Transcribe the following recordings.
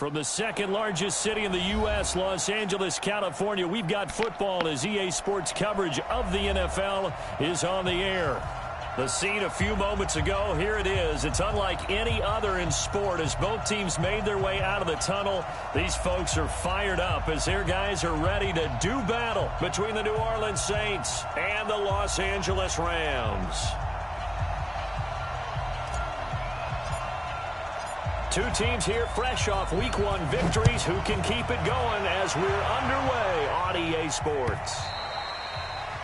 From the second largest city in the U.S., Los Angeles, California, we've got football as EA Sports coverage of the NFL is on the air. The scene a few moments ago, here it is. It's unlike any other in sport as both teams made their way out of the tunnel. These folks are fired up as their guys are ready to do battle between the New Orleans Saints and the Los Angeles Rams. Two teams here fresh off Week 1 victories. Who can keep it going as we're underway on EA Sports?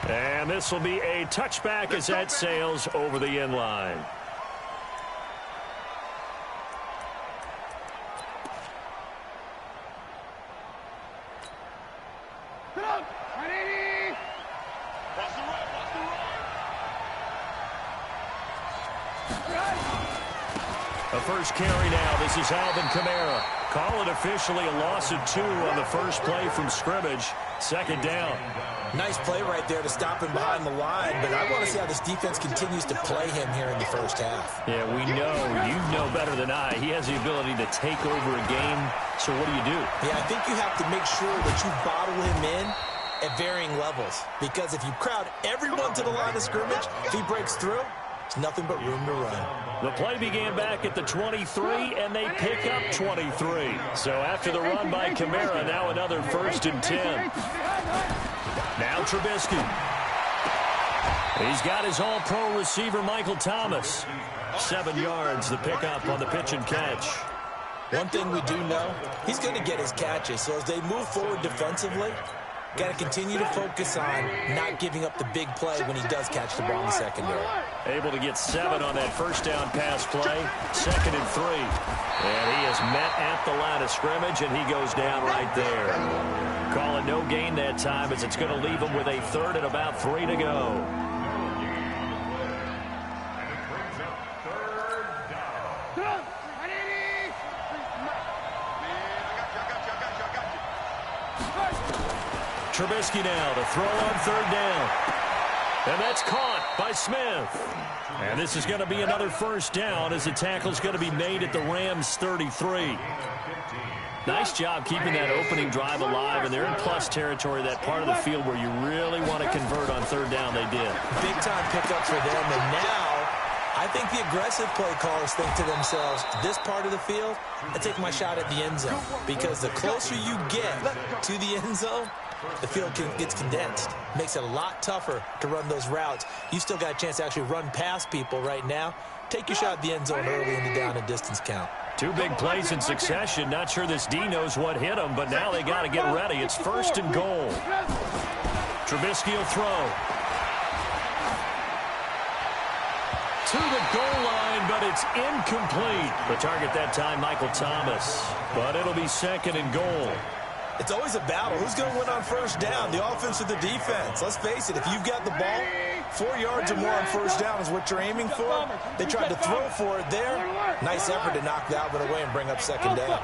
And this will be a touchback as that sails over the end line. The first carry now. This is Alvin Kamara. Call it officially a loss of 2 on the first play from scrimmage. Second down. Nice play right there to stop him behind the line, but I want to see how this defense continues to play him here in the first half. Yeah, we know. You know better than I. He has the ability to take over a game. So what do you do? Yeah, I think you have to make sure that you bottle him in at varying levels, because if you crowd everyone to the line of scrimmage, if he breaks through, there's nothing but room to run. The play began back at the 23, and they pick up 23. So after the run by Kamara, now another 1st and 10. Now Trubisky. He's got his all-pro receiver, Michael Thomas. 7 yards, the pickup on the pitch and catch. One thing we do know, he's going to get his catches. So as they move forward defensively, got to continue to focus on not giving up the big play when he does catch the ball in the secondary. Able to get 7 on that first down pass play. 2nd and 3. And he is met at the line of scrimmage, and he goes down right there. Call it no gain that time as it's going to leave him with a 3rd and about 3 to go. Trubisky now to throw on 3rd down. And that's caught by Smith. And this is going to be another first down as the tackle's going to be made at the Rams' 33. Nice job keeping that opening drive alive, and they're in plus territory, that part of the field where you really want to convert on 3rd down. They did. Big-time pickup for them, and now I think the aggressive play callers think to themselves, this part of the field, I take my shot at the end zone, because the closer you get to the end zone, the field gets condensed. Makes it a lot tougher to run those routes. You still got a chance to actually run past people right now. Take your shot at the end zone early in the down and distance count. 2 big plays in succession. Not sure this D knows what hit him, but now they got to get ready. It's 1st and goal. Trubisky will throw. To the goal line, but it's incomplete. The target that time, Michael Thomas. But it'll be 2nd and goal. It's always a battle. Who's going to win on 1st down, the offense or the defense? Let's face it, if you've got the ball, 4 yards or more on 1st down is what you're aiming for. They tried to throw for it there. Nice effort to knock that one away and bring up 2nd down.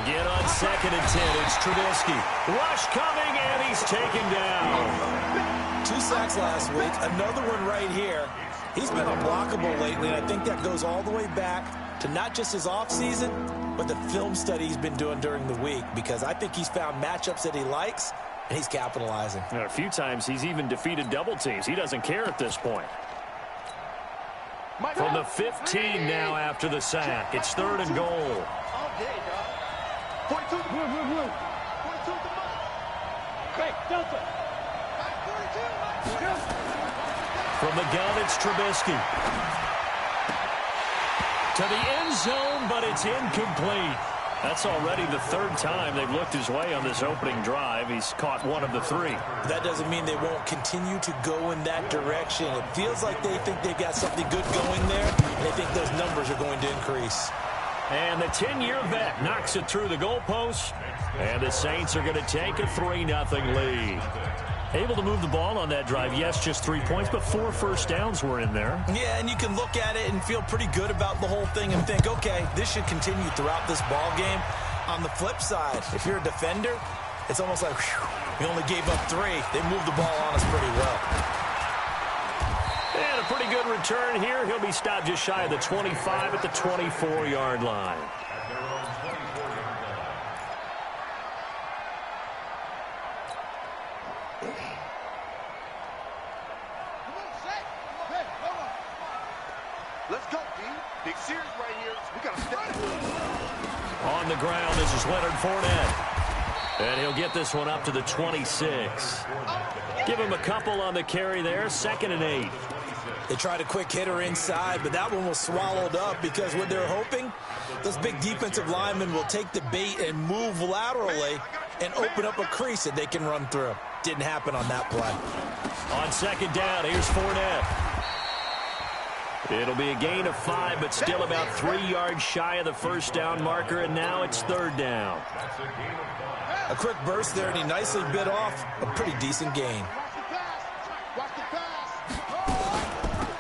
Again on 2nd and 10, it's Trubisky. Rush coming, and he's taken down. 2 sacks last week, another one right here. He's been unblockable lately, and I think that goes all the way back to not just his offseason, but the film study he's been doing during the week, because I think he's found matchups that he likes, and he's capitalizing. A few times he's even defeated double teams. He doesn't care at this point. From the 15 now after the sack. It's 3rd and goal. From the gun, it's Trubisky. To the end zone, but it's incomplete. That's already the 3rd time they've looked his way on this opening drive. He's caught 1 of the 3. That doesn't mean they won't continue to go in that direction. It feels like they think they've got something good going there, and they think those numbers are going to increase. And the 10-year vet knocks it through the goalpost, and the Saints are going to take a 3-0 lead. Able to move the ball on that drive. Yes, just 3 points, but 4 first downs were in there. Yeah, and you can look at it and feel pretty good about the whole thing and think, okay, this should continue throughout this ball game. On the flip side, if you're a defender, it's almost like, whew, we only gave up 3. They moved the ball on us pretty well. And a pretty good return here. He'll be stopped just shy of the 25 at the 24-yard line. Let's go, D. Big series right here. We got to step on the ground. This is Leonard Fournette. And he'll get this one up to the 26. Give him a couple on the carry there. 2nd and 8. They tried a quick hitter inside, but that one was swallowed up because what they're hoping, those big defensive linemen will take the bait and move laterally and open up a crease that they can run through. Didn't happen on that play. On 2nd down, here's Fournette. It'll be a gain of 5, but still about 3 yards shy of the first down marker, and now it's 3rd down. A quick burst there, and he nicely bit off a pretty decent gain.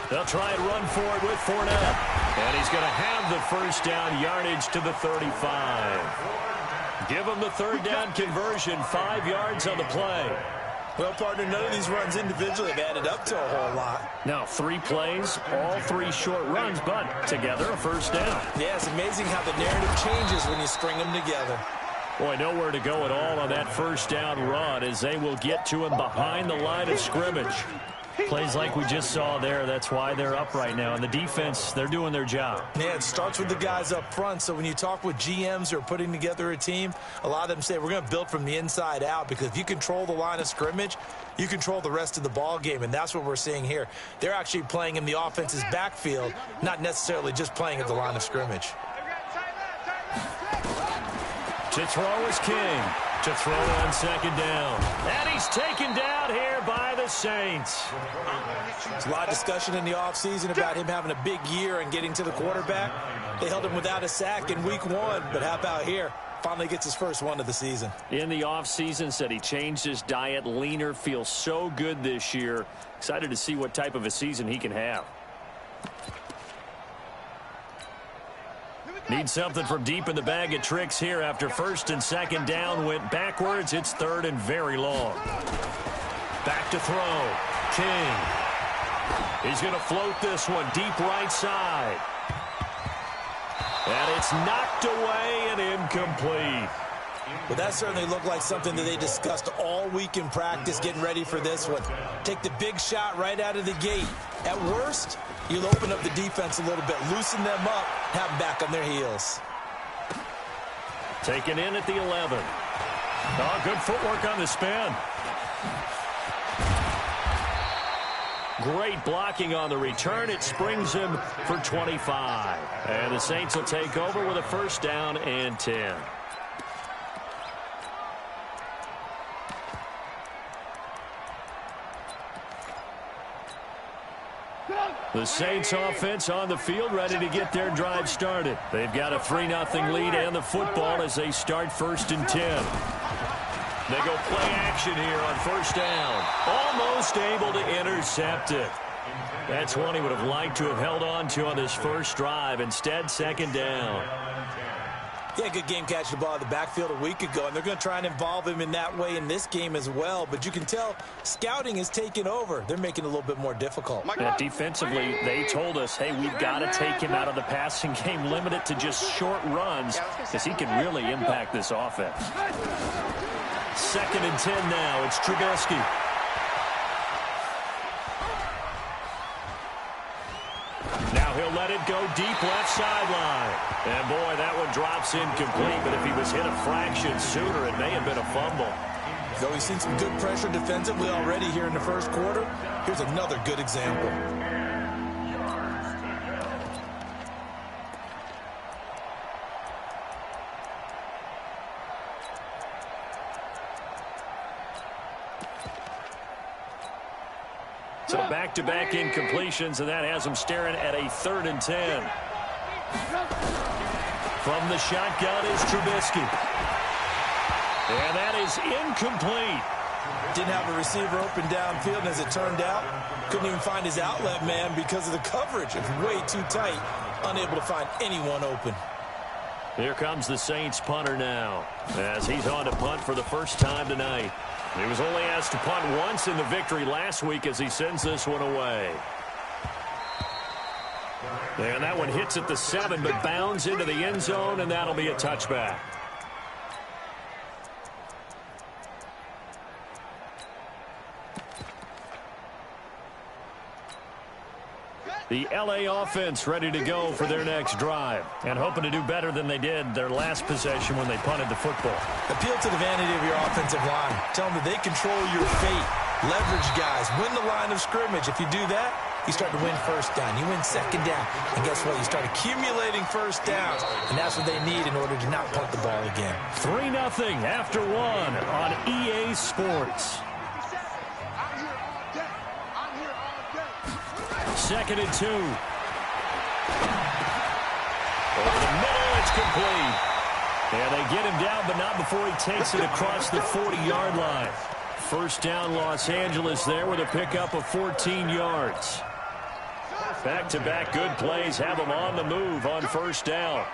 They'll try and run for it with Fournette. And he's going to have the first down yardage to the 35. Give him the 3rd down conversion, 5 yards on the play. Well, partner, none of these runs individually have added up to a whole lot. Now, 3 plays, all 3 short runs, but together a first down. Yeah, it's amazing how the narrative changes when you string them together. Boy, nowhere to go at all on that first down run as they will get to him behind the line of scrimmage. Plays like we just saw there, that's why they're up right now. And the defense, they're doing their job. Yeah, it starts with the guys up front. So when you talk with GMs who are putting together a team, a lot of them say we're going to build from the inside out, because if you control the line of scrimmage, you control the rest of the ball game, and that's what we're seeing here. They're actually playing in the offense's backfield, not necessarily just playing at the line of scrimmage. To throw is King. To throw on 2nd down. And he's taken down here by the Saints. There's a lot of discussion in the offseason about him having a big year and getting to the quarterback. They held him without a sack in week 1, but how about here? Finally gets his first one of the season. In the offseason, said he changed his diet, leaner, feels so good this year. Excited to see what type of a season he can have. Need something from deep in the bag of tricks here after 1st and 2nd down went backwards. It's 3rd and very long. Back to throw. King. He's going to float this one deep right side. And it's knocked away and incomplete. But that certainly looked like something that they discussed all week in practice, getting ready for this one. Take the big shot right out of the gate. At worst, you'll open up the defense a little bit, loosen them up, have them back on their heels. Taken in at the 11. Oh, good footwork on the spin. Great blocking on the return. It springs him for 25. And the Saints will take over with a first down and 10. The Saints offense on the field, ready to get their drive started. They've got a 3-0 lead and the football as they start 1st and 10. They go play action here on 1st down. Almost able to intercept it. That's one he would have liked to have held on to on this first drive. Instead, 2nd down. Yeah, good game catching the ball in the backfield a week ago, and they're going to try and involve him in that way in this game as well. But you can tell scouting is taking over. They're making it a little bit more difficult. Defensively, they told us, hey, we've got to take him out of the passing game, limit it to just short runs, because he can really impact this offense. 2nd and 10 now. It's Trubisky. Now he'll let it go deep left sideline. And, boy, that one drops incomplete. But if he was hit a fraction sooner, it may have been a fumble. Though we've seen some good pressure defensively already here in the first quarter, here's another good example. So back-to-back incompletions, and that has him staring at a 3rd and 10. From the shotgun is Trubisky. And that is incomplete. Didn't have a receiver open downfield, and as it turned out, couldn't even find his outlet man because of the coverage. It's way too tight, unable to find anyone open. Here comes the Saints punter now, as he's on to punt for the first time tonight. He was only asked to punt once in the victory last week as he sends this one away. And that one hits at the 7, but bounds into the end zone, and that'll be a touchback. The L.A. offense ready to go for their next drive and hoping to do better than they did their last possession when they punted the football. Appeal to the vanity of your offensive line. Tell them that they control your fate. Leverage guys. Win the line of scrimmage. If you do that, you start to win first down. You win second down. And guess what? You start accumulating first downs. And that's what they need in order to not punt the ball again. 3-0 after 1 on EA Sports. 2nd and 2. Over the middle, it's complete. Yeah, they get him down, but not before he takes it across the 40-yard line. First down, Los Angeles there with a pickup of 14 yards. Back-to-back good plays have them on the move on first down.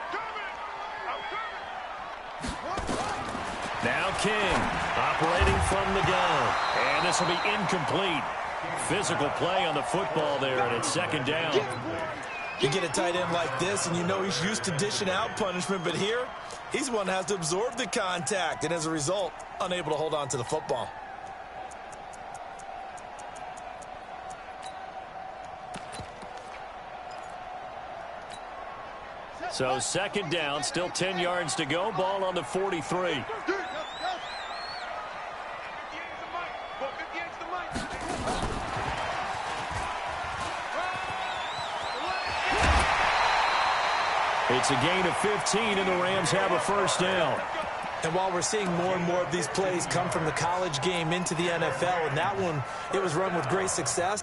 Now King operating from the gun. And this will be incomplete. Physical play on the football there, and it's 2nd down. You get a tight end like this, and you know he's used to dishing out punishment, but here, he's one that has to absorb the contact, and as a result, unable to hold on to the football. So 2nd down, still 10 yards to go, ball on the 43. It's a gain of 15, and the Rams have a first down. And while we're seeing more and more of these plays come from the college game into the NFL, and that one, it was run with great success.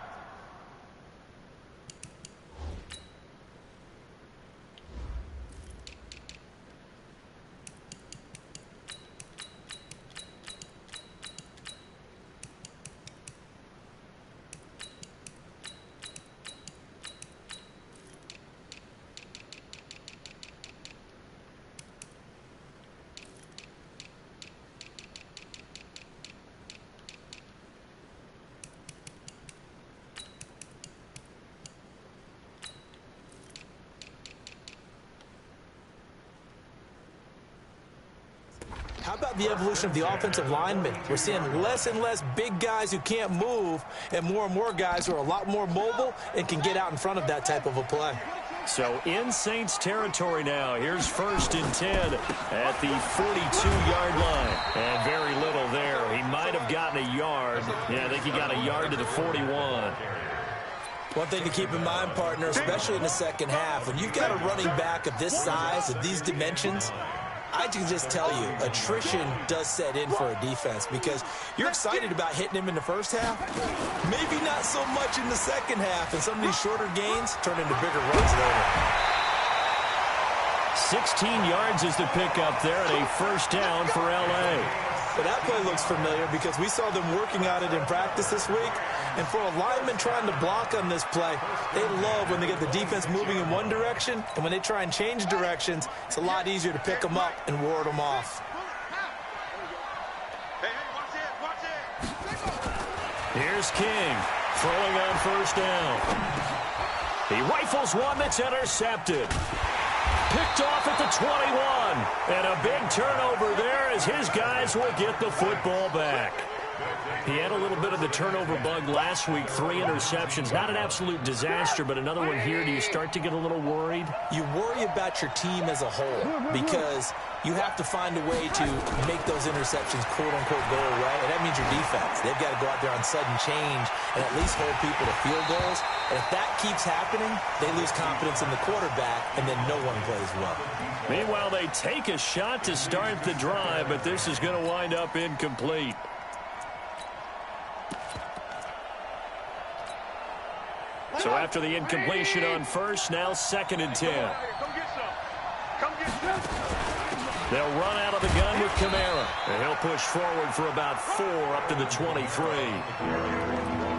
How about the evolution of the offensive linemen? We're seeing less and less big guys who can't move and more guys who are a lot more mobile and can get out in front of that type of a play. So in Saints territory now. Here's 1st and 10 at the 42-yard line. And very little there. He might have gotten a yard. Yeah, I think he got a yard to the 41. One thing to keep in mind, partner, especially in the second half, when you've got a running back of this size, of these dimensions, I can just tell you, attrition does set in for a defense because you're excited about hitting him in the first half. Maybe not so much in the second half, and some of these shorter gains turn into bigger runs later. 16 yards is the pickup there at a first down for L.A. But that play looks familiar because we saw them working on it in practice this week. And for a lineman trying to block on this play, they love when they get the defense moving in one direction. And when they try and change directions, it's a lot easier to pick them up and ward them off. Here's King throwing on first down. He rifles one that's intercepted. Picked off at the 21. And a big turnover there as his guys will get the football back. He had a little bit of the turnover bug last week, 3 interceptions. Not an absolute disaster, but another one here. Do you start to get a little worried? You worry about your team as a whole because you have to find a way to make those interceptions, quote-unquote, go away. And that means your defense. They've got to go out there on sudden change and at least hold people to field goals. And if that keeps happening, they lose confidence in the quarterback, and then no one plays well. Meanwhile, they take a shot to start the drive, but this is going to wind up incomplete. So after the incompletion on first, now 2nd and 10. They'll run out of the gun with Kamara. And he'll push forward for about 4 up to the 23.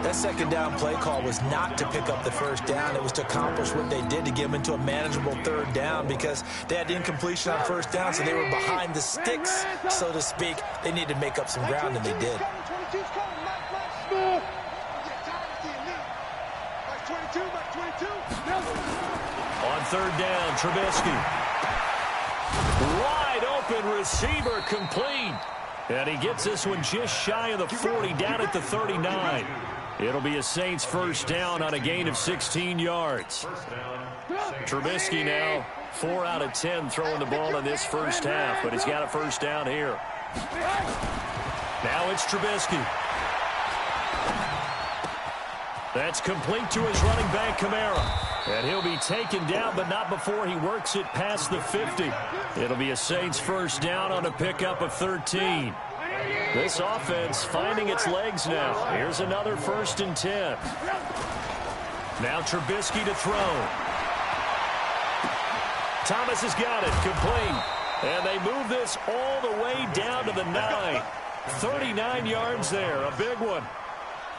That second down play call was not to pick up the first down. It was to accomplish what they did to get them into a manageable 3rd down because they had incompletion on first down, so they were behind the sticks, so to speak. They needed to make up some ground, and they did. on third down. Trubisky. Wide open receiver, complete. And he gets this one just shy of the 40, down at the 39. It'll be a Saints first down on a gain of 16 yards. Trubisky now 4 out of 10 throwing the ball in this first half, but he's got a first down here. Now it's Trubisky. That's complete to his running back, Kamara. And he'll be taken down, but not before he works it past the 50. It'll be a Saints first down on a pickup of 13. This offense finding its legs now. Here's another 1st and 10. Now Trubisky to throw. Thomas has got it, complete. And they move this all the way down to the 9. 39 yards there, a big one.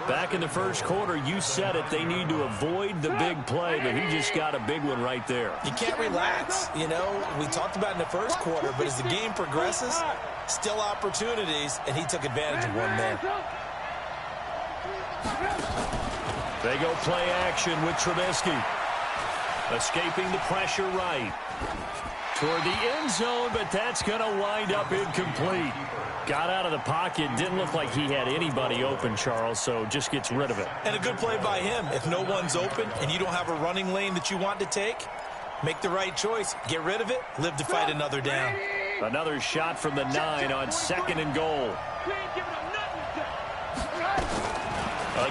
Back in the first quarter, you said it, they need to avoid the big play, but he just got a big one right there. You can't relax. You know, we talked about in the first quarter, but as the game progresses, still opportunities, and he took advantage of one there. They go play action with Trubisky. Escaping the pressure right. Toward the end zone, but that's going to wind up incomplete. Got out of the pocket. Didn't look like he had anybody open, Charles, so just gets rid of it. And a good play by him. If no one's open and you don't have a running lane that you want to take, make the right choice. Get rid of it. Live to fight another down. Another shot from the 9 on 2nd and goal.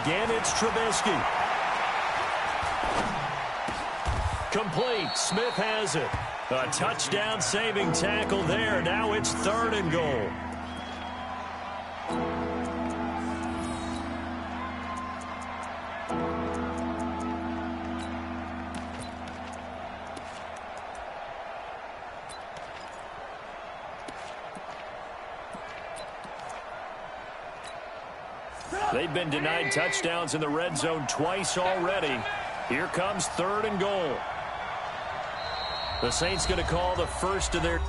Again, it's Trubisky. Complete. Smith has it. A touchdown-saving tackle there. Now it's 3rd and goal. They've been denied touchdowns in the red zone twice already. Here comes 3rd and goal. The Saints going to call the first of their...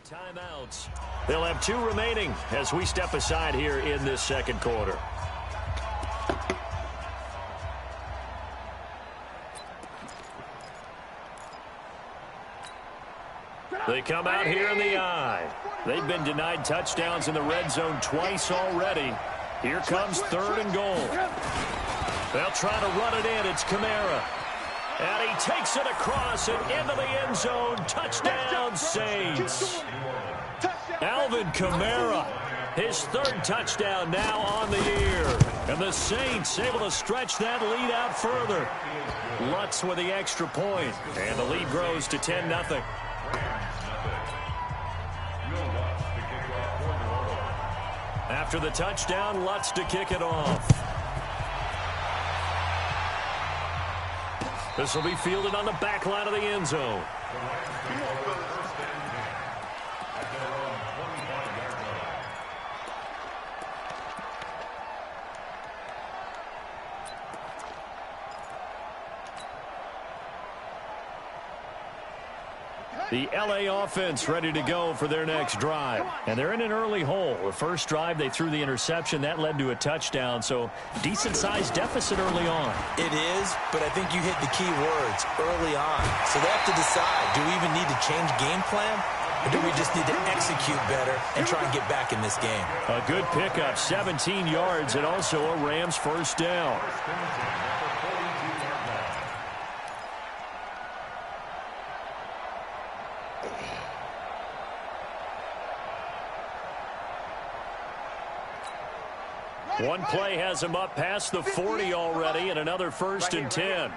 timeouts. They'll have 2 remaining as we step aside here in this second quarter. They come out here in the eye. They've been denied touchdowns in the red zone twice already. Here comes 3rd and goal. They'll try to run it in. It's Kamara. And he takes it across and into the end zone. Touchdown, Saints. Alvin Kamara, his 3rd touchdown now on the year. And the Saints able to stretch that lead out further. Lutz with the extra point. And the lead grows to 10-0. After the touchdown, Lutz to kick it off. This will be fielded on the back line of the end zone. The LA offense ready to go for their next drive. And they're in an early hole. The first drive, they threw the interception. That led to a touchdown, so decent-sized deficit early on. It is, but I think you hit the key words, early on. So they have to decide, do we even need to change game plan? Or do we just need to execute better and try and get back in this game? A good pickup, 17 yards, and also a Rams first down. One play has him up past the 40 already, and another 1st and 10.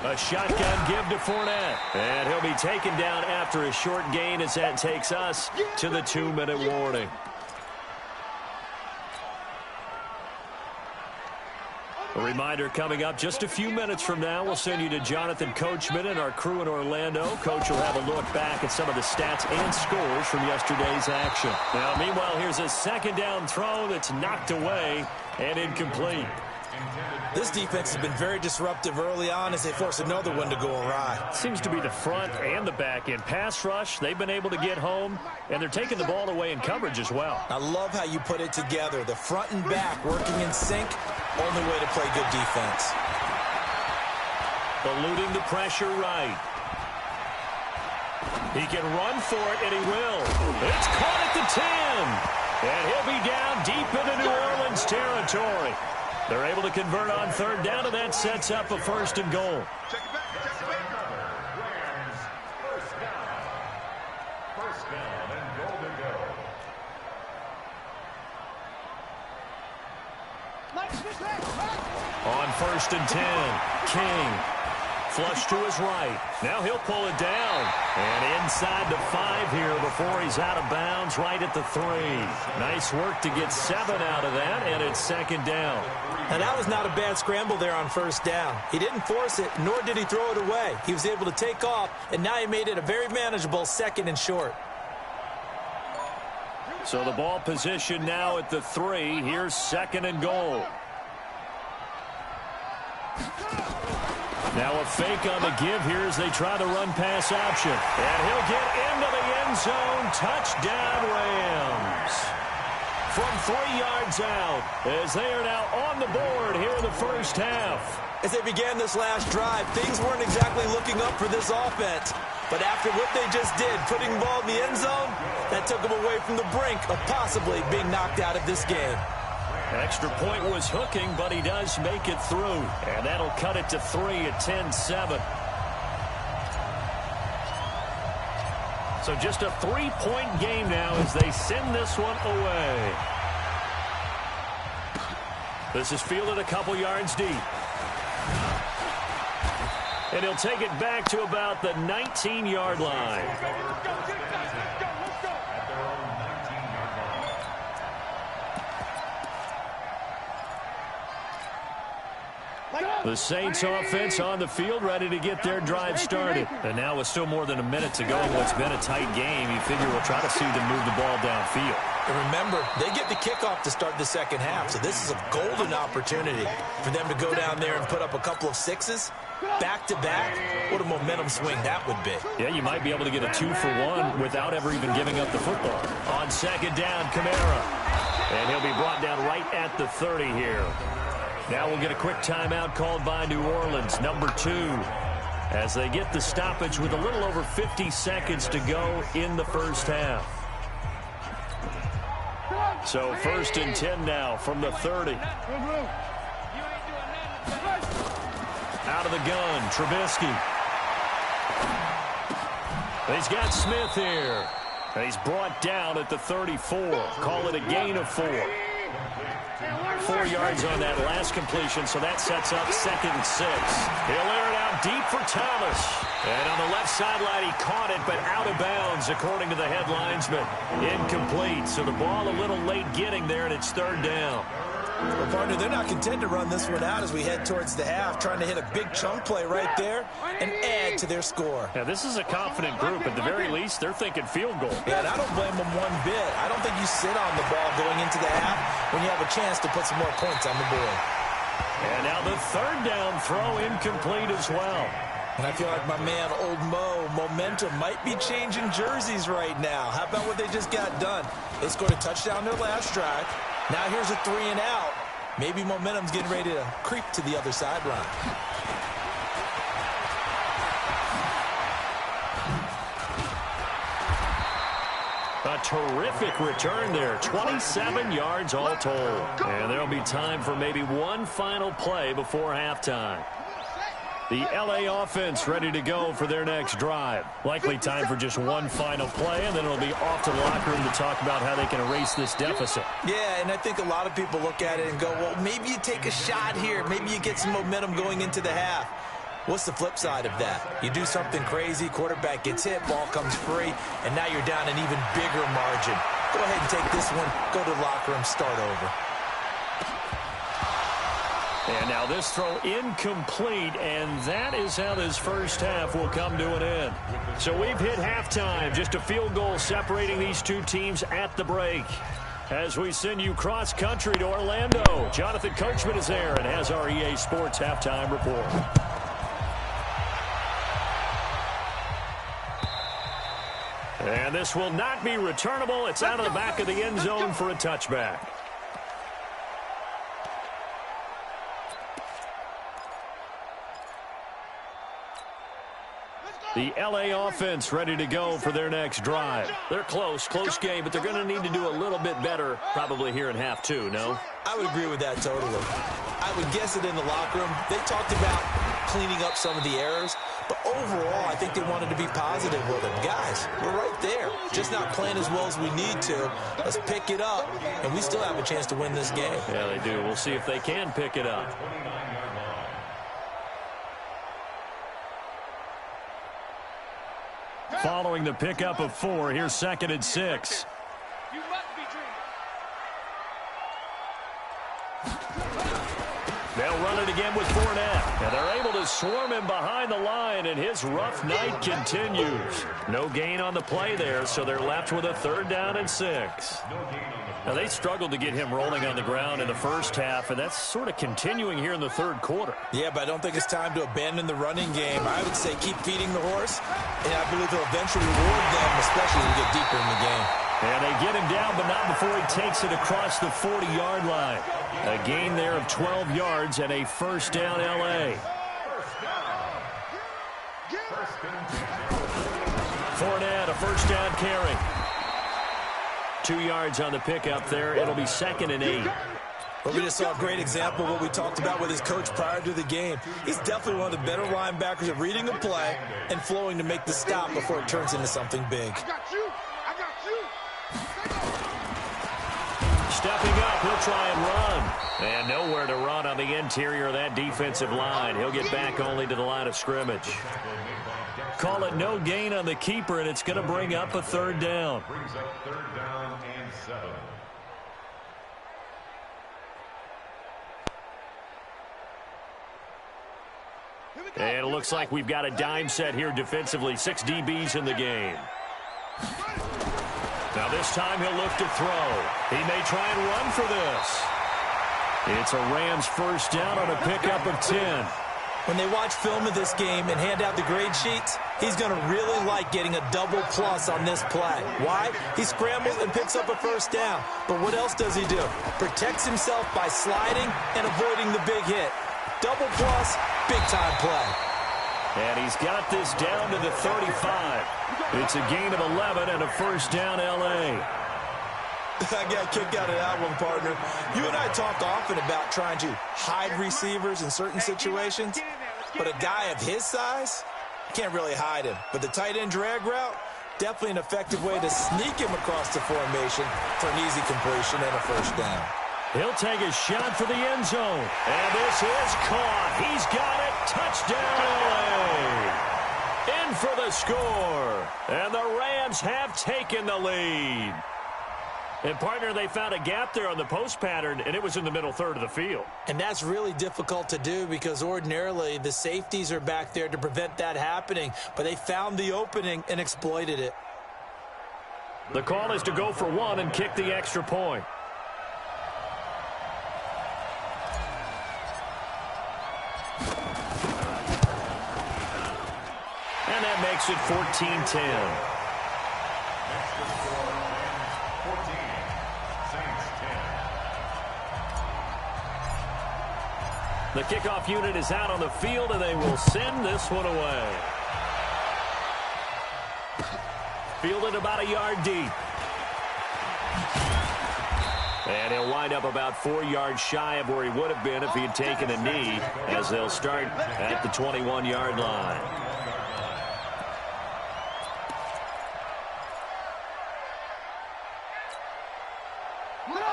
A shotgun give to Fournette. And he'll be taken down after a short gain as that takes us to the 2-minute warning. A reminder coming up just a few minutes from now, we'll send you to Jonathan Coachman and our crew in Orlando. Coach will have a look back at some of the stats and scores from yesterday's action. Now, meanwhile, here's a second down throw that's knocked away and incomplete. This defense has been very disruptive early on as they force another one to go awry. Seems to be the front and the back end. Pass rush, they've been able to get home, and they're taking the ball away in coverage as well. I love how you put it together. The front and back working in sync, only way to play good defense. Eluding the pressure right. He can run for it, and he will. It's caught at the 10. And he'll be down deep into New Orleans territory. They're able to convert on third down, and that sets up a 1st and goal. Check it back. Check it back. Rams, first down and goal to go. On 1st and 10, King. Flush to his right. Now he'll pull it down. And inside the 5 here before he's out of bounds right at the 3. Nice work to get 7 out of that, and it's 2nd down. And that was not a bad scramble there on 1st down. He didn't force it, nor did he throw it away. He was able to take off, and now he made it a very manageable 2nd and short. So the ball position now at the 3. Here's 2nd and goal. Now a fake on the give here as they try the run-pass option. And he'll get into the end zone. Touchdown, Rams. From 3 yards out as they are now on the board here in the first half. As they began this last drive, things weren't exactly looking up for this offense. But after what they just did, putting the ball in the end zone, that took them away from the brink of possibly being knocked out of this game. Extra point was hooking, but he does make it through. And that'll cut it to 3 at 10-7. So just a 3-point game now as they send this one away. This is fielded a couple yards deep. And he'll take it back to about the 19-yard line. The Saints offense on the field ready to get their drive started. And now with still more than a minute to go in what's been a tight game, you figure we'll try to see them move the ball downfield. And remember, they get the kickoff to start the second half, so this is a golden opportunity for them to go down there and put up a couple of 6s back-to-back. What a momentum swing that would be. Yeah, you might be able to get a 2-for-1 without ever even giving up the football. On 2nd down, Kamara. And he'll be brought down right at the 30 here. Now we'll get a quick timeout called by New Orleans, number 2, as they get the stoppage with a little over 50 seconds to go in the first half. So 1st and 10 now from the 30. Out of the gun, Trubisky. He's got Smith here. He's brought down at the 34. Call it a gain of 4. 4 yards on that last completion, so that sets up 2nd and 6. He'll air it out deep for Thomas. And on the left sideline, he caught it, but out of bounds, according to the head linesman. Incomplete, so the ball a little late getting there, and it's 3rd down. Well, partner, they're not content to run this one out as we head towards the half, trying to hit a big chunk play right there and add to their score. Yeah, this is a confident group. At the very least, they're thinking field goal. Yeah, and I don't blame them one bit. I don't think you sit on the ball going into the half when you have a chance to put some more points on the board. And now the 3rd down throw incomplete as well. And I feel like my man, Old Mo, momentum might be changing jerseys right now. How about what they just got done? They scored a touchdown their last drive. Now here's a 3 and out. Maybe momentum's getting ready to creep to the other sideline. A terrific return there. 27 yards all told. And there'll be time for maybe one final play before halftime. The LA offense ready to go for their next drive. Likely time for just one final play, and then it'll be off to the locker room to talk about how they can erase this deficit. Yeah, and I think a lot of people look at it and go, well, maybe you take a shot here. Maybe you get some momentum going into the half. What's the flip side of that? You do something crazy, quarterback gets hit, ball comes free, and now you're down an even bigger margin. Go ahead and take this one, go to the locker room, start over. And now this throw incomplete, and that is how this first half will come to an end. So we've hit halftime, just a field goal separating these two teams at the break. As we send you cross-country to Orlando, Jonathan Coachman is there and has our EA Sports halftime report. And this will not be returnable. It's out of the back of the end zone for a touchback. The L.A. offense ready to go for their next drive. They're close game, but they're going to need to do a little bit better probably here in half two, no? I would agree with that totally. I would guess it in the locker room. They talked about cleaning up some of the errors, but overall, I think they wanted to be positive with them. Guys, we're right there. Just not playing as well as we need to. Let's pick it up, and we still have a chance to win this game. Yeah, they do. We'll see if they can pick it up. Following the pickup of 4, here's 2nd and 6. You must be dreaming. They'll run it again with Fournette. And they're able to swarm him behind the line, and his rough night continues. No gain on the play there, so they're left with a 3rd down and 6. Now, they struggled to get him rolling on the ground in the first half, and that's sort of continuing here in the 3rd quarter. Yeah, but I don't think it's time to abandon the running game. I would say keep feeding the horse, and I believe they'll eventually reward them, especially as we get deeper in the game. And they get him down, but not before he takes it across the 40-yard line. A gain there of 12 yards and a 1st down L.A. Fournette, a 1st down carry. 2 yards on the pickup there. It'll be 2nd and 8. Well, we just saw a great example of what we talked about with his coach prior to the game. He's definitely one of the better linebackers at reading a play and flowing to make the stop before it turns into something big. I got you. Stepping up, he'll try and run. And nowhere to run on the interior of that defensive line. He'll get back only to the line of scrimmage. Call it no gain on the keeper, and it's going to bring up a 3rd down. Brings up 3rd down and 7. And it looks like we've got a dime set here defensively. 6 DBs in the game. Now this time he'll look to throw. He may try and run for this. It's a Rams 1st down on a pickup of 10. When they watch film of this game and hand out the grade sheets, he's going to really like getting a double plus on this play. Why? He scrambles and picks up a 1st down. But what else does he do? Protects himself by sliding and avoiding the big hit. Double plus, big-time play. And he's got this down to the 35. It's a gain of 11 and a 1st down L.A. I got a kick out of that one, partner. You and I talk often about trying to hide receivers in certain situations, but a guy of his size, can't really hide him. But the tight end drag route, definitely an effective way to sneak him across the formation for an easy completion and a 1st down. He'll take a shot for the end zone. And this is caught. He's got it. Touchdown, L.A. In for the score. And the Rams have taken the lead. And, partner, they found a gap there on the post pattern, and it was in the middle 3rd of the field. And that's really difficult to do because ordinarily the safeties are back there to prevent that happening. But they found the opening and exploited it. The call is to go for 1 and kick the extra point. And that makes it 14-10. The kickoff unit is out on the field, and they will send this one away. Fielded about a yard deep. And he'll wind up about 4 yards shy of where he would have been if he had taken a knee, as they'll start at the 21-yard line.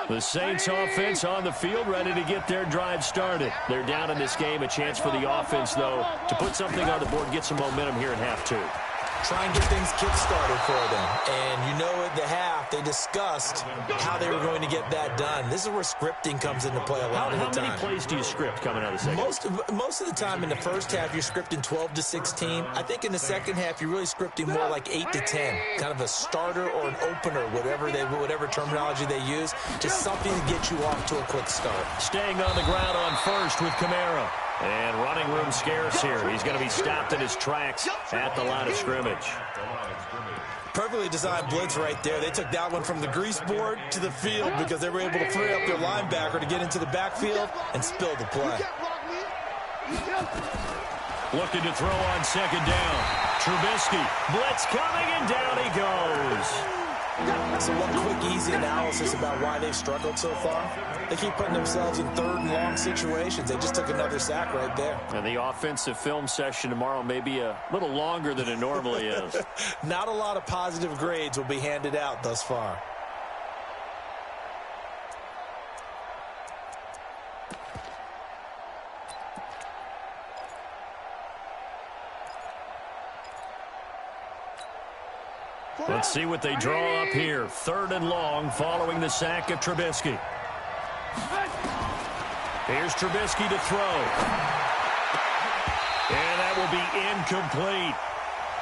The Saints offense on the field, ready to get their drive started. They're down in this game. A chance for the offense, though, to put something on the board, get some momentum here in half two. try and get things kick-started for them. And you know at the half, they discussed how they were going to get that done. This is where scripting comes into play a lot of the time. How many plays do you script coming out of the second? Most of the time in the first half, you're scripting 12 to 16. I think in the second half, you're really scripting more like 8 to 10. Kind of a starter or an opener, whatever terminology they use. Just something to get you off to a quick start. Staying on the ground on first with Kamara. And running room scarce here. He's going to be stopped in his tracks at the line of scrimmage. Perfectly designed blitz right there. They took that one from the grease board to the field because they were able to free up their linebacker to get into the backfield and spill the play. Looking to throw on second down. Trubisky. Blitz coming, and down he goes. So one quick, easy analysis about why they've struggled so far. They keep putting themselves in third and long situations. They just took another sack right there. And the offensive film session tomorrow may be a little longer than it normally is. Not a lot of positive grades will be handed out thus far. Let's see what they draw up here. Third and long following the sack of Trubisky. Here's Trubisky to throw. And that will be incomplete.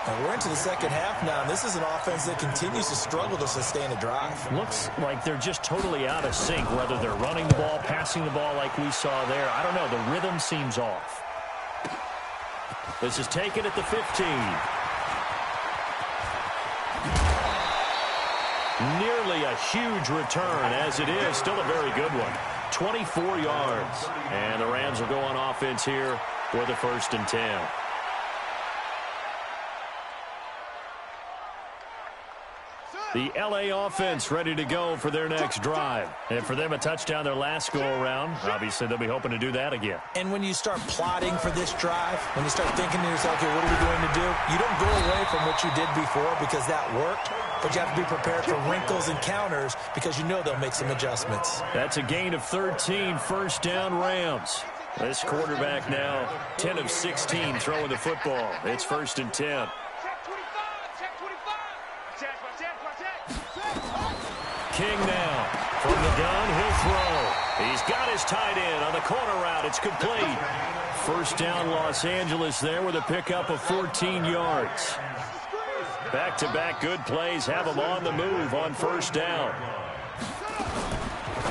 And we're into the second half now, and this is an offense that continues to struggle to sustain a drive. Looks like they're just totally out of sync, whether they're running the ball, passing the ball like we saw there. I don't know. The rhythm seems off. This is taken at the 15. Nearly a huge return, as it is. Still a very good one. 24 yards. And the Rams will go on offense here with a 1st and 10. The L.A. offense ready to go for their next drive. And for them, a touchdown their last go-around. Obviously, they'll be hoping to do that again. And when you start plotting for this drive, when you start thinking to yourself, okay, what are we going to do? You don't go away from what you did before because that worked, but you have to be prepared for wrinkles and counters because you know they'll make some adjustments. That's a gain of 13, 1st down Rams. This quarterback now 10 of 16 throwing the football. It's 1st and 10. King now from the gun, he'll throw. He's got his tight end on the corner route. It's complete. 1st down Los Angeles there with a pickup of 14 yards. Back-to-back good plays have them on the move on 1st down.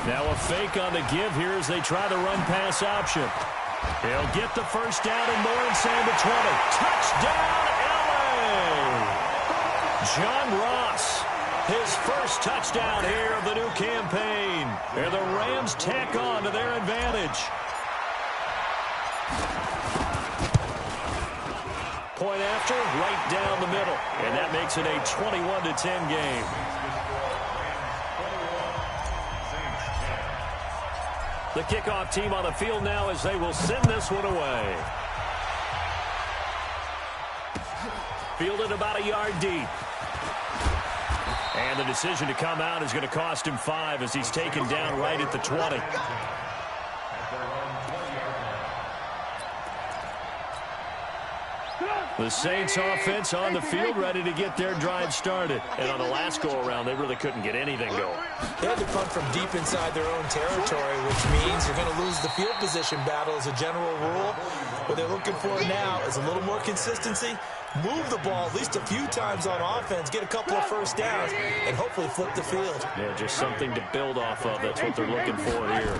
Now a fake on the give here as they try the run-pass option. He'll get the 1st down and more inside the 20. Touchdown, L.A. John Ross. His 1st touchdown here of the new campaign. And the Rams tack on to their advantage. Point after, right down the middle. And that makes it a 21-10 game. The kickoff team on the field now as they will send this one away. Fielded about a yard deep. And the decision to come out is going to cost him 5 as he's taken down right at the 20. The Saints offense on the field ready to get their drive started. And on the last go-around, they really couldn't get anything going. They had to punt from deep inside their own territory, which means you're going to lose the field position battle as a general rule. What they're looking for now is a little more consistency. Move the ball at least a few times on offense, get a couple of 1st downs, and hopefully flip the field. Yeah, just something to build off of. That's what they're looking for here.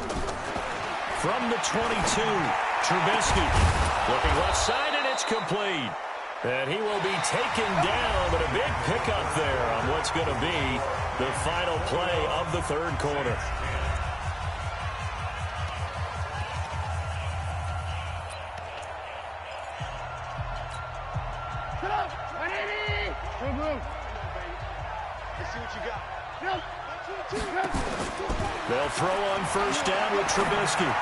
From the 22, Trubisky looking left side, and it's complete. And he will be taken down, but a big pickup there on what's going to be the final play of the 3rd quarter. They'll throw on 1st down with Trubisky.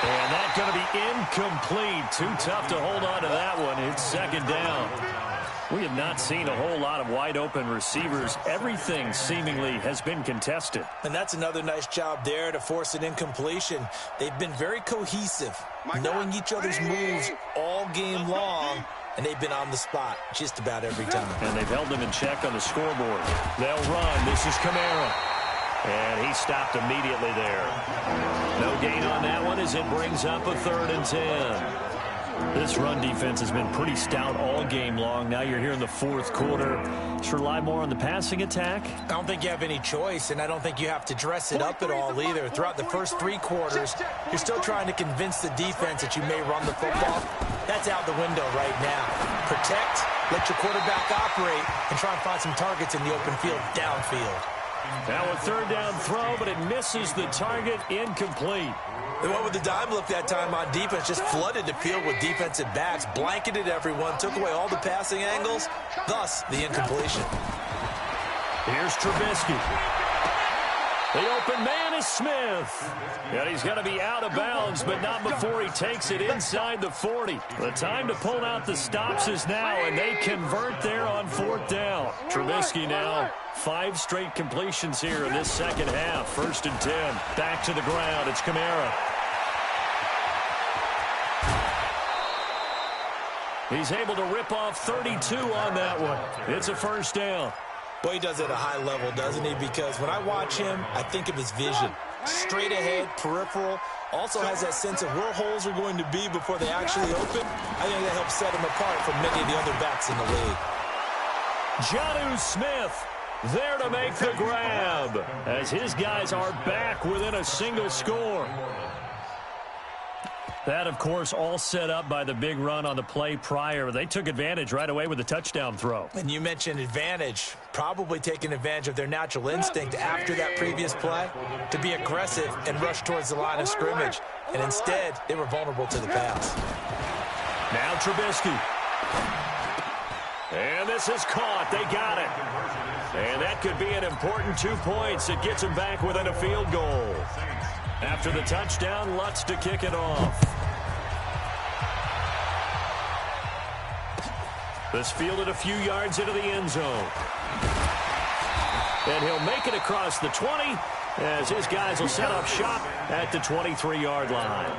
And that's going to be incomplete. Too tough to hold on to that one. It's 2nd down. We have not seen a whole lot of wide-open receivers. Everything seemingly has been contested. And that's another nice job there to force an incompletion. They've been very cohesive, knowing each other's moves all game long, and they've been on the spot just about every time. And they've held them in check on the scoreboard. They'll run. This is Kamara. And he stopped immediately there. No gain on that one as it brings up a 3rd and 10. This run defense has been pretty stout all game long. Now you're here in the 4th quarter. Should rely more on the passing attack? I don't think you have any choice, and I don't think you have to dress it up at all either. Throughout the first 3 quarters, you're still trying to convince the defense that you may run the football. That's out the window right now. Protect, let your quarterback operate, and try and find some targets in the open field downfield. Now a 3rd down throw, but it misses the target, incomplete. They went with the dime look that time on defense, just flooded the field with defensive backs, blanketed everyone, took away all the passing angles, thus the incompletion. Here's Trubisky. The open man is Smith. And he's got to be out of bounds, but not before he takes it inside the 40. The time to pull out the stops is now, and they convert there on 4th down. Trubisky now, 5 straight completions here in this second half. 1st and 10. Back to the ground. It's Kamara. He's able to rip off 32 on that one. It's a 1st down. Boy, he does it at a high level, doesn't he? Because when I watch him, I think of his vision. Straight ahead, peripheral. Also has that sense of where holes are going to be before they actually open. I think that helps set him apart from many of the other backs in the league. Jonnu Smith there to make the grab as his guys are back within a single score. That, of course, all set up by the big run on the play prior. They took advantage right away with the touchdown throw. And you mentioned advantage, probably taking advantage of their natural instinct after that previous play to be aggressive and rush towards the line of scrimmage. And instead, they were vulnerable to the pass. Now Trubisky. And this is caught. They got it. And that could be an important 2 points. It gets them back within a field goal. After the touchdown, Lutz to kick it off. This fielded a few yards into the end zone. And he'll make it across the 20 as his guys will set up shop at the 23-yard line.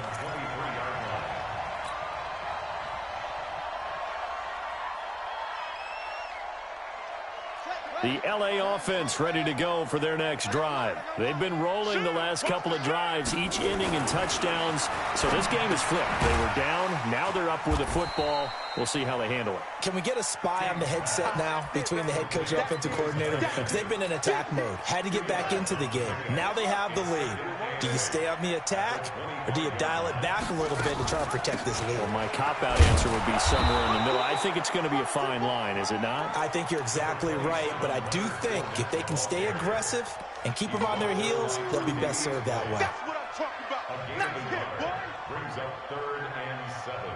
The LA offense ready to go for their next drive. They've been rolling the last couple of drives, each inning in touchdowns. So this game is flipped. They were down. Now they're up with the football. We'll see how they handle it. Can we get a spy on the headset now between the head coach and offensive coordinator? Because they've been in attack mode. Had to get back into the game. Now they have the lead. Do you stay on the attack, or do you dial it back a little bit to try to protect this lead? Well, my cop-out answer would be somewhere in the middle. I think it's going to be a fine line, is it not? I think you're exactly right, but I do think if they can stay aggressive and keep them on their heels, they'll be best served that way. That's what I'm talking about. Brings up 3rd and 7.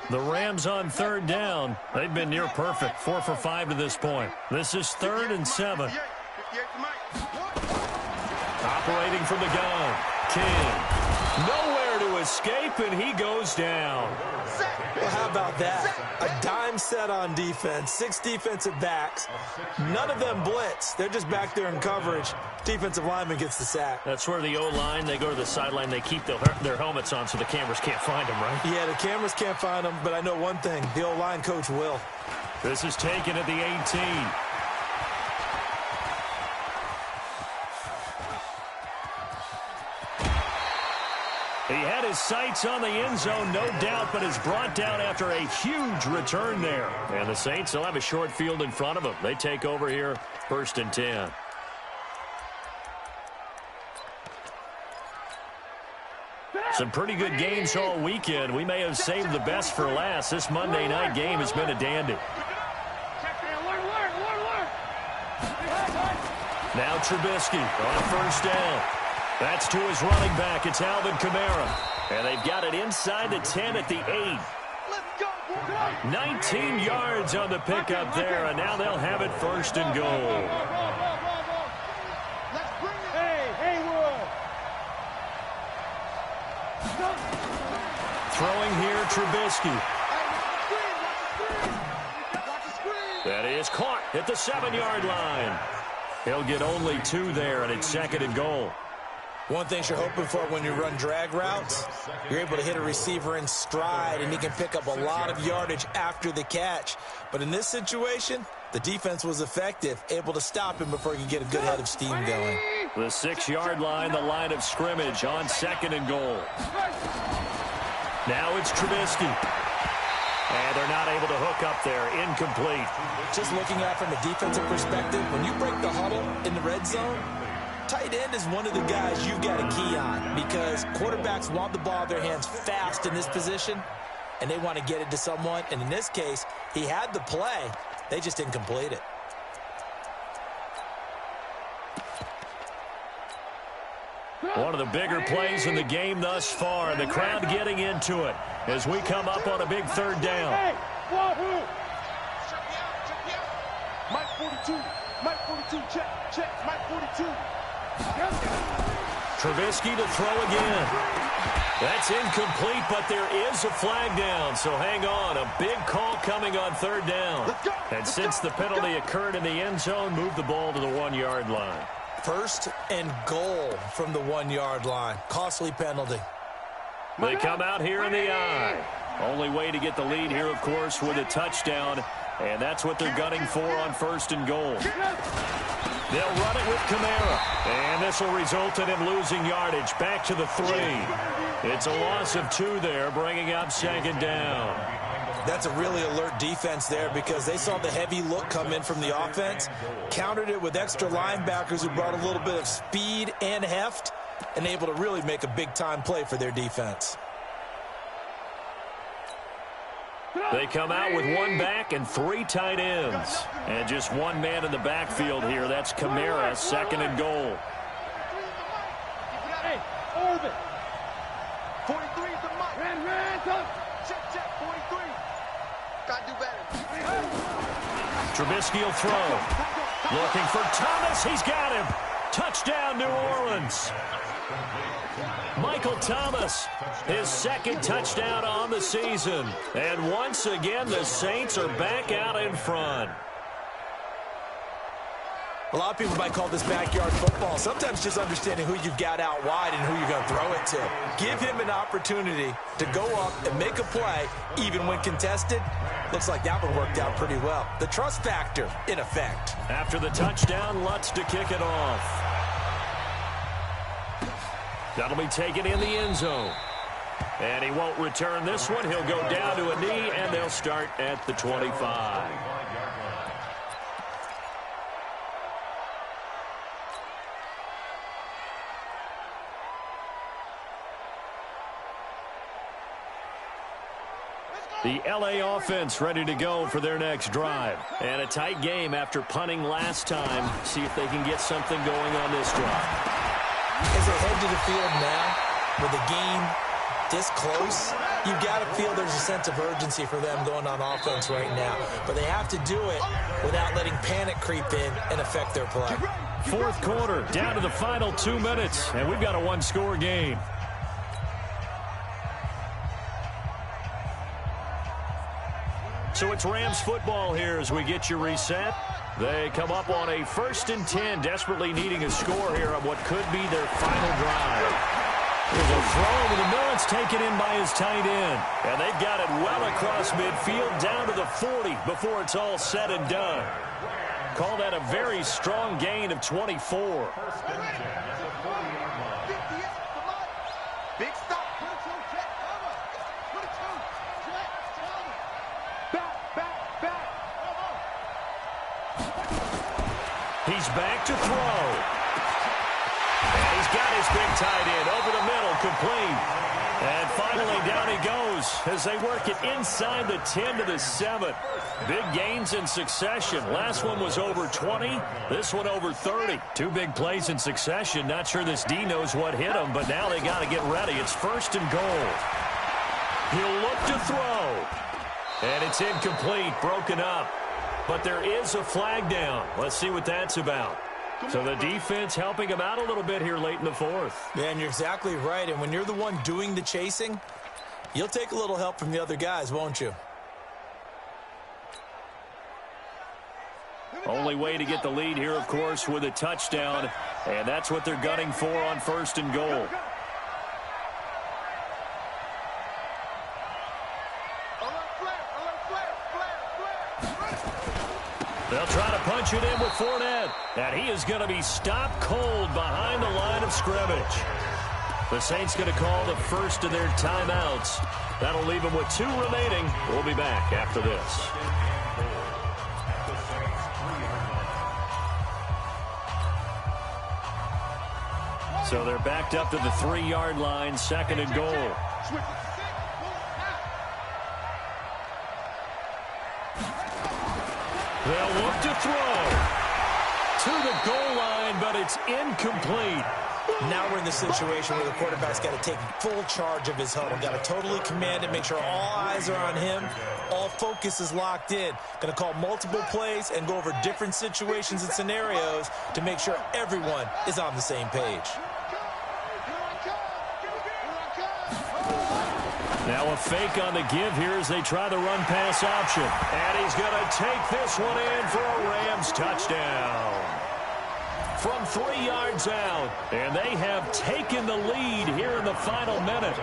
The Rams on 3rd down. They've been near perfect, 4 for 5 to this point. This is 3rd and 7. Operating from the gun. King. Nowhere to escape, and he goes down. Well, how about that? A dime set on defense, 6 defensive backs. None of them blitz. They're just back there in coverage. Defensive lineman gets the sack. That's where the O-line, they go to the sideline, they keep their helmets on so the cameras can't find them, right? Yeah, the cameras can't find them, but I know one thing. The O-line coach will. This is taken at the 18. He had his sights on the end zone, no doubt, but is brought down after a huge return there. And the Saints will have a short field in front of them. They take over here, 1st and 10. Some pretty good games all weekend. We may have saved the best for last. This Monday night game has been a dandy. Now Trubisky on 1st down. That's to his running back. It's Alvin Kamara. And they've got it inside the 10 at the 8. 19 yards on the pickup there, and now they'll have it 1st and goal. Throwing here, Trubisky. That is caught at the 7-yard line. He'll get only 2 there, and it's 2nd and goal. One thing you're hoping for when you run drag routes, you're able to hit a receiver in stride, and he can pick up a lot of yardage after the catch. But in this situation, the defense was effective, able to stop him before he could get a good head of steam going. The 6-yard line, the line of scrimmage on 2nd and goal. Now it's Trubisky. And they're not able to hook up there. Incomplete. Just looking at it from a defensive perspective, when you break the huddle in the red zone, tight end is one of the guys you've got a key on because quarterbacks want the ball in their hands fast in this position, and they want to get it to someone. And in this case, he had the play. They just didn't complete it. One of the bigger plays in the game thus far. The crowd getting into it as we come up on a big 3rd down. Mike 42. Mike 42. Check. Mike 42. Trubisky to throw again. That's incomplete, but there is a flag down. So hang on. A big call coming on 3rd down. And since the penalty occurred in the end zone, move the ball to the 1-yard line. 1st and goal from the 1-yard line. Costly penalty. They come out here in the eye. Only way to get the lead here, of course, with a touchdown. And that's what they're gunning for on 1st and goal. They'll run it with Kamara. And this will result in him losing yardage. Back to the 3. It's a loss of 2 there, bringing up 2nd down. That's a really alert defense there because they saw the heavy look come in from the offense, countered it with extra linebackers who brought a little bit of speed and heft, and able to really make a big-time play for their defense. They come out with 1 back and 3 tight ends. And just 1 man in the backfield here. That's Kamara, 2nd and goal. Hey, Orbit. 43 is the mic. Check. 43. Gotta do better. Trubisky will throw. Looking for Thomas. He's got him. Touchdown, New Orleans. Michael Thomas, his 2nd touchdown on the season. And once again, the Saints are back out in front. A lot of people might call this backyard football. Sometimes just understanding who you've got out wide and who you're going to throw it to. Give him an opportunity to go up and make a play, even when contested. Looks like that one worked out pretty well. The trust factor, in effect. After the touchdown, Lutz to kick it off. That'll be taken in the end zone. And he won't return this one. He'll go down to a knee, and they'll start at the 25. The LA offense ready to go for their next drive. And a tight game after punting last time. See if they can get something going on this drive. As they head to the field now, with the game this close, you've got to feel there's a sense of urgency for them going on offense right now. But they have to do it without letting panic creep in and affect their play. 4th quarter, down to the final 2 minutes, and we've got a 1-score game. So it's Rams football here as we get you reset. They come up on a 1st and 10, desperately needing a score here on what could be their final drive. There's a throw over the middle. It's taken in by his tight end. And they've got it well across midfield down to the 40 before it's all said and done. Call that a very strong gain of 24. Big stop. He's back to throw. And he's got his big tight end over the middle, complete. And finally down he goes as they work it inside the 10 to the 7. Big gains in succession. Last one was over 20. This one over 30. 2 big plays in succession. Not sure this D knows what hit him, but now they got to get ready. It's 1st and goal. He'll look to throw. And it's incomplete, broken up. But there is a flag down. Let's see what that's about. So the defense helping him out a little bit here late in the 4th. Yeah, and you're exactly right. And when you're the one doing the chasing, you'll take a little help from the other guys, won't you? Only way to get the lead here, of course, with a touchdown. And that's what they're gunning for on 1st and goal. They'll try to punch it in with Fournette. And he is going to be stopped cold behind the line of scrimmage. The Saints going to call the first of their timeouts. That'll leave them with 2 remaining. We'll be back after this. So they're backed up to the 3-yard line, 2nd and goal. They'll look to throw to the goal line, but it's incomplete. Now we're in the situation where the quarterback's got to take full charge of his huddle. Got to totally command it, make sure all eyes are on him. All focus is locked in. Going to call multiple plays and go over different situations and scenarios to make sure everyone is on the same page. Now a fake on the give here as they try the run-pass option. And he's going to take this one in for a Rams touchdown. From 3 yards out, and they have taken the lead here in the final minute.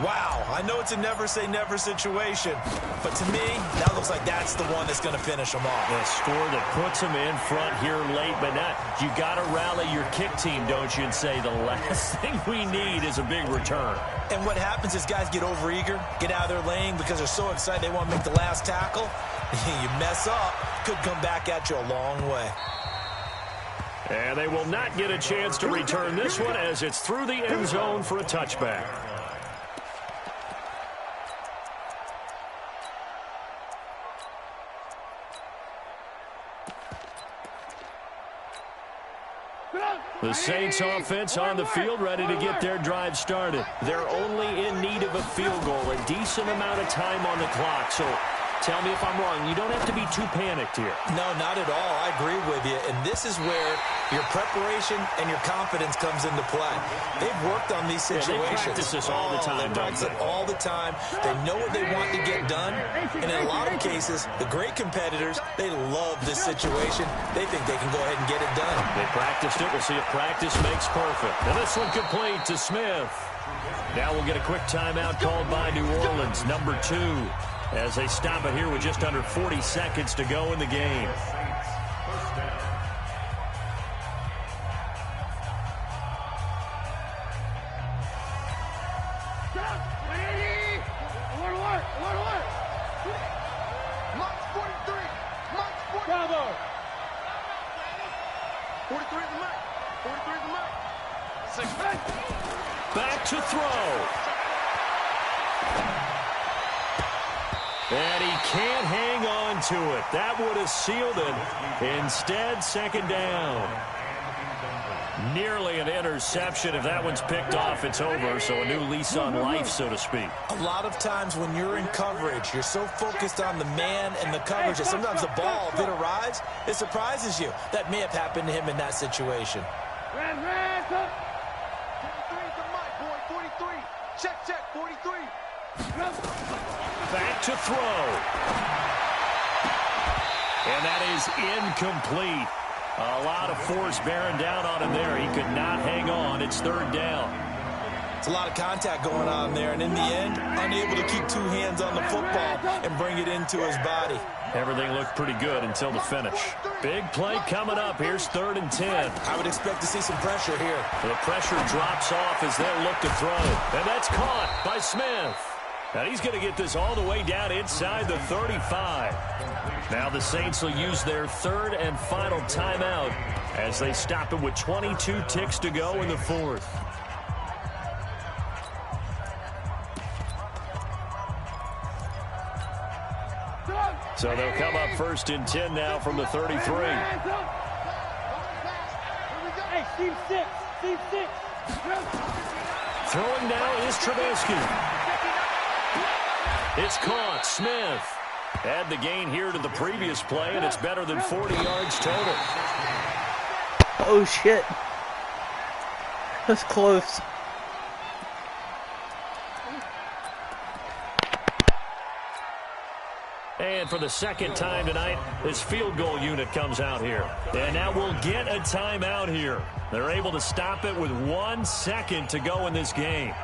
Wow, I know it's a never-say-never situation, but to me, that looks like that's the one that's going to finish them off. A score that puts them in front here late, but not. You got to rally your kick team, don't you, and say the last thing we need is a big return. And what happens is guys get overeager, get out of their lane because they're so excited they want to make the last tackle. You mess up, could come back at you a long way. And they will not get a chance to return this one as it's through the end zone for a touchback. The Saints offense on the field ready to get their drive started. They're only in need of a field goal, a decent amount of time on the clock. So tell me if I'm wrong. You don't have to be too panicked here. No, not at all. I agree with you. And this is where your preparation and your confidence comes into play. They've worked on these situations. They practice this all the time, They practice it all the time. They know what they want to get done. And in a lot of cases, the great competitors, they love this situation. They think they can go ahead and get it done. They practiced it. We'll see if practice makes perfect. And this one complete to Smith. Now we'll get a quick timeout called by New Orleans, number 2. As they stop it here with just under 40 seconds to go in the game. Back to throw. And he can't hang on to it. That would have sealed it. Instead, 2nd down. Nearly an interception. If that one's picked off, it's over. So a new lease on life, so to speak. A lot of times when you're in coverage, you're so focused on the man and the coverage that sometimes the ball, if it arrives, it surprises you. That may have happened to him in that situation. 43 to Mike, boy, 43. Check, 43. Back to throw. And that is incomplete. A lot of force bearing down on him there. He could not hang on. It's 3rd down. It's a lot of contact going on there, and in the end, unable to keep 2 hands on the football and bring it into his body. Everything looked pretty good until the finish. Big play coming up. Here's 3rd and 10. I would expect to see some pressure here. The pressure drops off as they'll look to throw. And that's caught by Smith. And he's going to get this all the way down inside the 35. Now the Saints will use their 3rd and final timeout as they stop it with 22 ticks to go in the 4th. So they'll come up 1st and 10 now from the 33. Hey, Steve 6. Throwing now is Trubisky. It's caught. Smith. Add the gain here to the previous play, and it's better than 40 yards total. Oh, shit. That's close. And for the second time tonight, this field goal unit comes out here. And now we'll get a timeout here. They're able to stop it with 1 second to go in this game.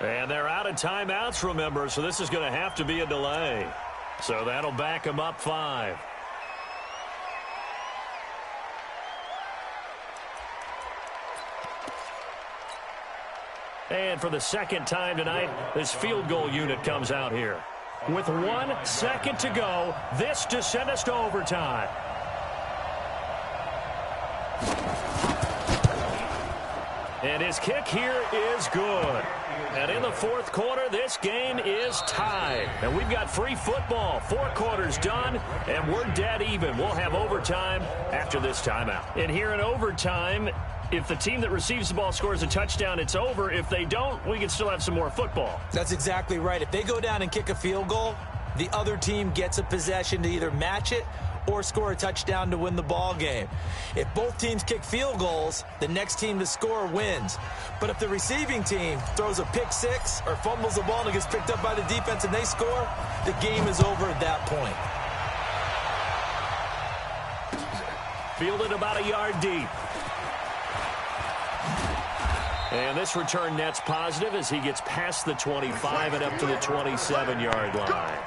And they're out of timeouts, remember, so this is going to have to be a delay. So that'll back them up 5. And for the second time tonight, this field goal unit comes out here. With 1 second to go, this to send us to overtime. And his kick here is good. And in the fourth quarter, this game is tied. And we've got free football. 4 quarters done, and we're dead even. We'll have overtime after this timeout. And here in overtime, if the team that receives the ball scores a touchdown, it's over. If they don't, we can still have some more football. That's exactly right. If they go down and kick a field goal, the other team gets a possession to either match it or score a touchdown to win the ball game. If both teams kick field goals, the next team to score wins. But if the receiving team throws a pick six or fumbles the ball and it gets picked up by the defense and they score, the game is over at that point. Fielded about a yard deep. And this return net's positive as he gets past the 25 and up to the 27-yard line.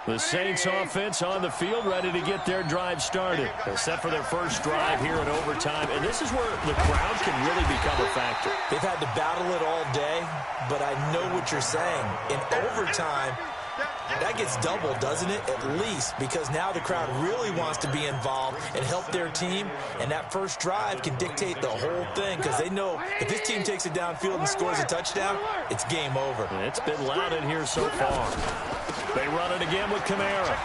The Saints offense on the field, ready to get their drive started. They're set for their first drive here in overtime, and this is where the crowd can really become a factor. They've had to battle it all day, but I know what you're saying. In overtime, that gets doubled, doesn't it? At least, because now the crowd really wants to be involved and help their team, and that first drive can dictate the whole thing because they know if this team takes it downfield and scores a touchdown, it's game over. And it's been loud in here so far. They run it again with Kamara.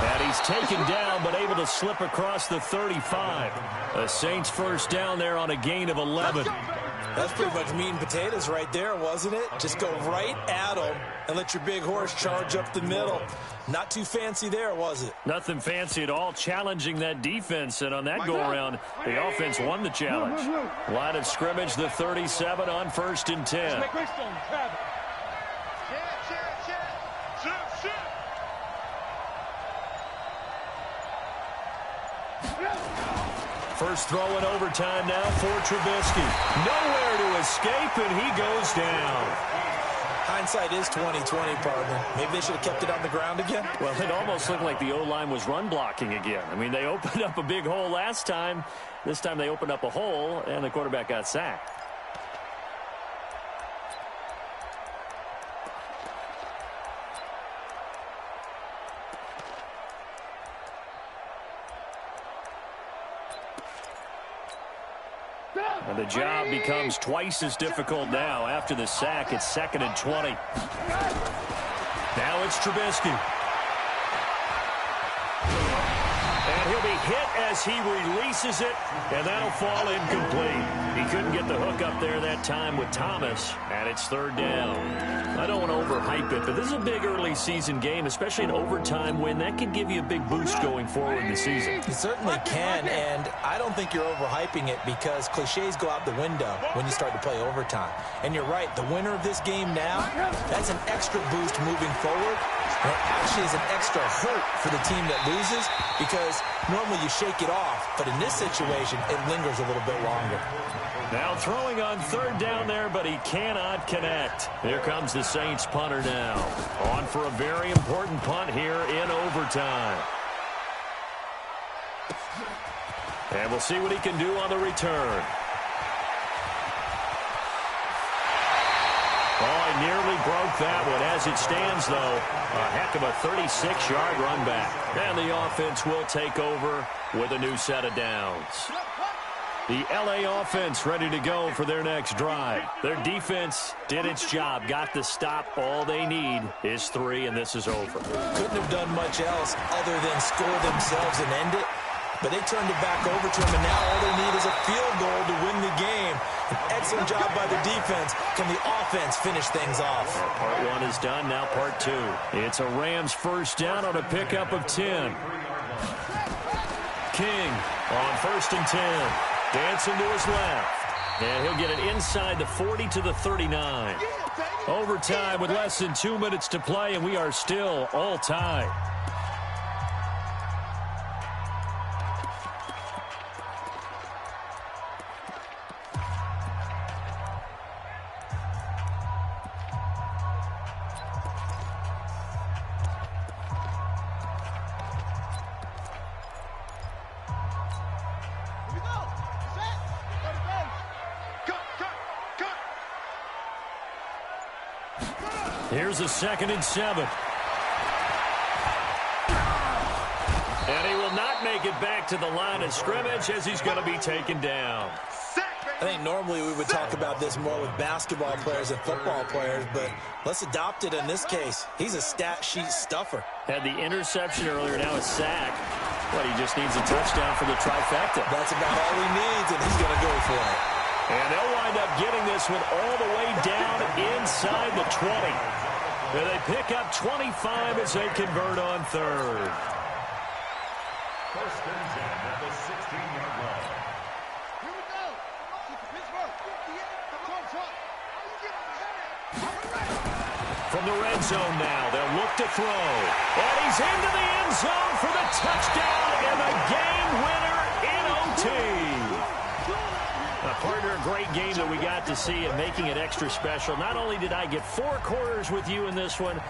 And he's taken down but able to slip across the 35. The Saints first down there on a gain of 11. That's pretty much meat and potatoes right there, wasn't it? Just go right at them and let your big horse charge up the middle. Not too fancy there, was it? Nothing fancy at all, challenging that defense. And on that go-around, the offense won the challenge. Line of scrimmage, the 37 on 1st and 10. First throw in overtime now for Trubisky. Nowhere to escape, and he goes down. Hindsight is 20/20, partner. Maybe they should have kept it on the ground again. Well, it almost looked like the O-line was run blocking again. I mean, they opened up a big hole last time. This time they opened up a hole, and the quarterback got sacked. And the job becomes twice as difficult now. After the sack, it's 2nd and 20. Now it's Trubisky. And he'll be hit as he releases it, and that'll fall incomplete. He couldn't get the hook up there that time with Thomas, and it's 3rd down. I don't want to overhype it, but this is a big early season game, especially an overtime win. That can give you a big boost going forward in the season. It certainly can, and I don't think you're overhyping it because cliches go out the window when you start to play overtime. And you're right, the winner of this game now, that's an extra boost moving forward. And it actually is an extra hurt for the team that loses because normally you shake it off, but in this situation, it lingers a little bit longer. Now throwing on third down there, but he cannot connect. Here comes the Saints punter now. On for a very important punt here in overtime. And we'll see what he can do on the return. Oh, he nearly broke that one. As it stands, though, a heck of a 36-yard run back. And the offense will take over with a new set of downs. The LA offense ready to go for their next drive. Their defense did its job, got the stop. All they need is 3, and this is over. Couldn't have done much else other than score themselves and end it. But they turned it back over to him, and now all they need is a field goal to win the game. An excellent job by the defense. Can the offense finish things off? Part 1 is done, now part 2. It's a Rams first down on a pickup of 10. King on 1st and 10. Dancing to his left. And he'll get it inside the 40 to the 39. Overtime with less than 2 minutes to play, and we are still all tied. Here's a 2nd and 7. And he will not make it back to the line of scrimmage as he's going to be taken down. I think normally we would talk about this more with basketball players and football players, but let's adopt it in this case. He's a stat sheet stuffer. Had the interception earlier, now a sack. But he just needs a touchdown for the trifecta. That's about all he needs, and he's going to go for it. And they'll wind up getting this one all the way down inside the 20. And they pick up 25 as they convert on 3rd. 1st and 10 at the 16-yard line. Here we go. From the red zone now, they'll look to throw. And he's into the end zone for the touchdown and the game winner in OT. Partner, a great game that we got to see and making it extra special. Not only did I get 4 quarters with you in this one,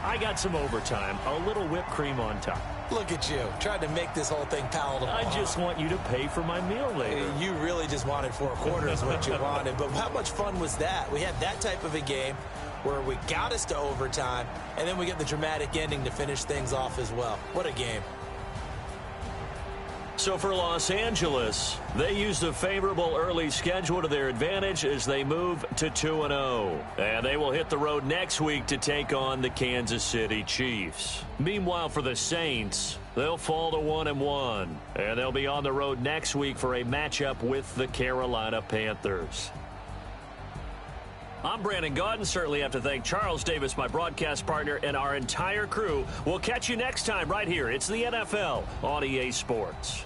I got some overtime, a little whipped cream on top. Look at you, tried to make this whole thing palatable. I just want you to pay for my meal later. You really just wanted 4 quarters what you wanted, but how much fun was that? We had that type of a game where we got us to overtime, and then we get the dramatic ending to finish things off as well. What a game. So for Los Angeles, they used a favorable early schedule to their advantage as they move to 2-0. And they will hit the road next week to take on the Kansas City Chiefs. Meanwhile, for the Saints, they'll fall to 1-1. And they'll be on the road next week for a matchup with the Carolina Panthers. I'm Brandon Gaudin. Certainly have to thank Charles Davis, my broadcast partner, and our entire crew. We'll catch you next time right here. It's the NFL on EA Sports.